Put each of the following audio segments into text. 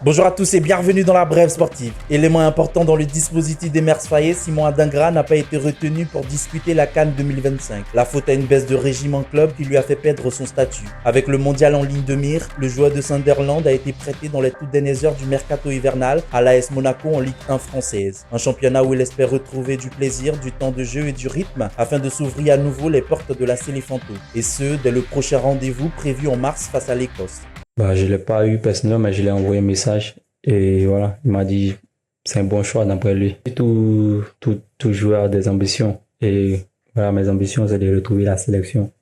Bonjour à tous et bienvenue dans la Brève sportive. Élément important dans le dispositif des Mers Fayet, Simon Adingra n'a pas été retenu pour disputer la CAN 2025. La faute à une baisse de régime en club qui lui a fait perdre son statut. Avec le mondial en ligne de mire, le joueur de Sunderland a été prêté dans les toutes dernières heures du mercato hivernal à l'AS Monaco en Ligue 1 française. Un championnat où il espère retrouver du plaisir, du temps de jeu et du rythme afin de s'ouvrir à nouveau les portes de la Céléfanto. Et ce, dès le prochain rendez-vous prévu en mars face à l'Écosse. Je ne l'ai pas eu personnellement, mais je lui ai envoyé un message et voilà, il m'a dit c'est un bon choix d'après lui. Tout joueur a des ambitions et voilà, mes ambitions c'est de retrouver la sélection.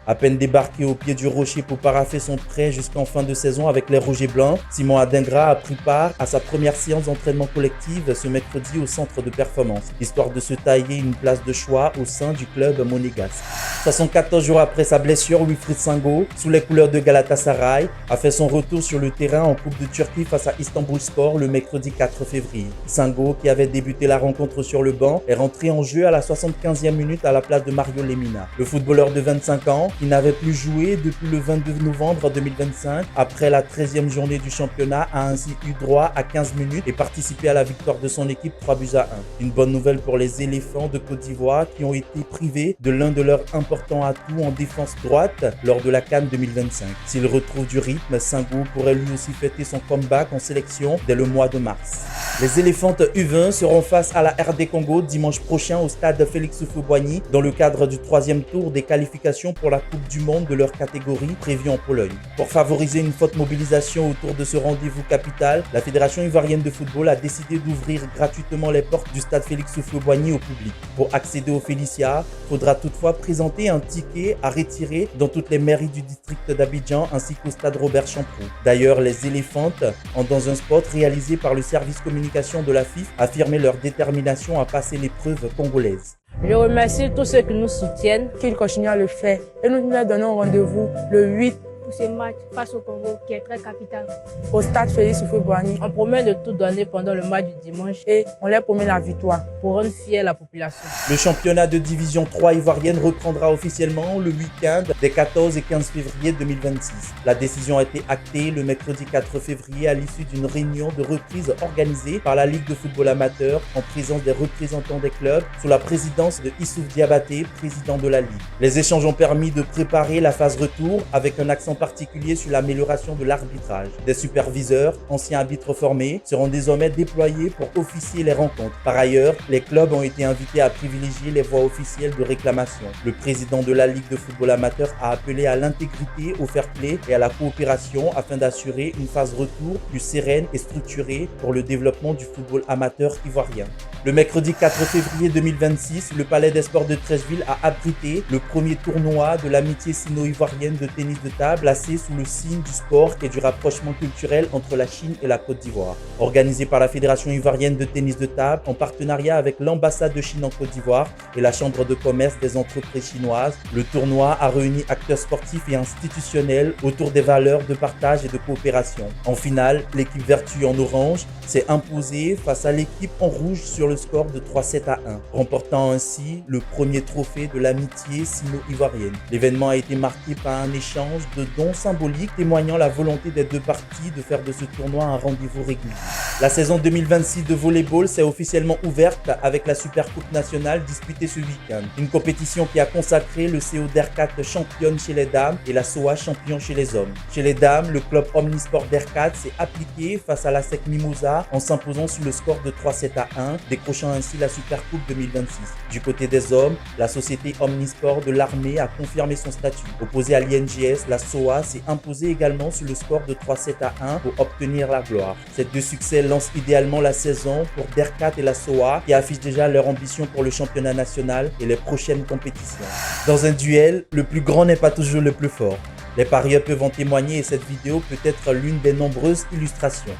À peine débarqué au pied du rocher pour paraffer son prêt jusqu'en fin de saison avec les Rouges et Blancs, Simon Adingra a pris part à sa première séance d'entraînement collective ce mercredi au centre de performance, histoire de se tailler une place de choix au sein du club monégasque. 74 jours après sa blessure, Wilfried Sango, sous les couleurs de Galatasaray, a fait son retour sur le terrain en Coupe de Turquie face à Istanbulspor le mercredi 4 février. Sango, qui avait débuté la rencontre sur le banc, est rentré en jeu à la 75e minute à la place de Mario Lemina. Le footballeur de 25 ans, qui n'avait plus joué depuis le 22 novembre 2025, après la 13e journée du championnat, a ainsi eu droit à 15 minutes et participé à la victoire de son équipe 3-1. Une bonne nouvelle pour les éléphants de Côte d'Ivoire qui ont été privés de l'un de leurs importants atouts en défense droite lors de la CAN 2025. S'il retrouve du rythme, Sango pourrait lui aussi fêter son comeback en sélection dès le mois de mars. Les éléphantes U20 seront face à la RD Congo dimanche prochain au stade Félix Houphouët-Boigny dans le cadre du 3e tour des qualifications pour la Coupe du Monde de leur catégorie prévue en Pologne. Pour favoriser une forte mobilisation autour de ce rendez-vous capital, la Fédération ivoirienne de football a décidé d'ouvrir gratuitement les portes du stade Félix Houphouët-Boigny au public. Pour accéder au Félicia, il faudra toutefois présenter un ticket à retirer dans toutes les mairies du district d'Abidjan ainsi qu'au stade Robert Champrou. D'ailleurs, les éléphantes ont dans un spot réalisé par le service communication de la FIF affirmé leur détermination à passer l'épreuve congolaise. Je remercie tous ceux qui nous soutiennent, qu'ils continuent à le faire. Et nous leur donnons rendez-vous le 8 pour ce match face au Congo qui est très capital. Au stade Félix Houphouët-Boigny. On promet de tout donner pendant le match du dimanche et on leur promet la victoire pour rendre fière la population. Le championnat de division 3 ivoirienne reprendra officiellement le week-end des 14 et 15 février 2026. La décision a été actée le mercredi 4 février à l'issue d'une réunion de reprise organisée par la Ligue de football amateur en présence des représentants des clubs sous la présidence de Issouf Diabaté, président de la Ligue. Les échanges ont permis de préparer la phase retour avec un accent particulier sur l'amélioration de l'arbitrage. Des superviseurs, anciens arbitres formés, seront désormais déployés pour officier les rencontres. Par ailleurs, les clubs ont été invités à privilégier les voies officielles de réclamation. Le président de la Ligue de football amateur a appelé à l'intégrité, au fair play et à la coopération afin d'assurer une phase retour plus sereine et structurée pour le développement du football amateur ivoirien. Le mercredi 4 février 2026, le Palais des Sports de Treichville a abrité le premier tournoi de l'amitié sino-ivoirienne de tennis de table placé sous le signe du sport et du rapprochement culturel entre la Chine et la Côte d'Ivoire. Organisé par la Fédération ivoirienne de tennis de table en partenariat avec l'ambassade de Chine en Côte d'Ivoire et la Chambre de commerce des entreprises chinoises, le tournoi a réuni acteurs sportifs et institutionnels autour des valeurs de partage et de coopération. En finale, l'équipe vertu en orange s'est imposée face à l'équipe en rouge sur le score de 3-7 à 1, remportant ainsi le premier trophée de l'amitié sino-ivoirienne. L'événement a été marqué par un échange de dons symboliques témoignant la volonté des deux parties de faire de ce tournoi un rendez-vous régulier. La saison 2026 de volleyball s'est officiellement ouverte avec la Super Coupe nationale disputée ce week-end. Une compétition qui a consacré le CO d'Ercat championne chez les dames et la SOA champion chez les hommes. Chez les dames, le club Omnisport d'Ercat s'est appliqué face à la SEC Mimosa en s'imposant sur le score de 3-7 à 1, décrochant ainsi la Super Coupe 2026. Du côté des hommes, la société Omnisport de l'armée a confirmé son statut. Opposée à l'INGS, la SOA s'est imposée également sur le score de 3-7 à 1 pour obtenir la gloire. Ces deux succès lancent idéalement la saison pour Dercat et la SOA qui affichent déjà leur ambition pour le championnat national et les prochaines compétitions. Dans un duel, le plus grand n'est pas toujours le plus fort. Les parieurs peuvent en témoigner et cette vidéo peut être l'une des nombreuses illustrations.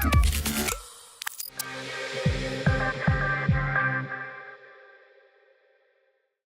Merci.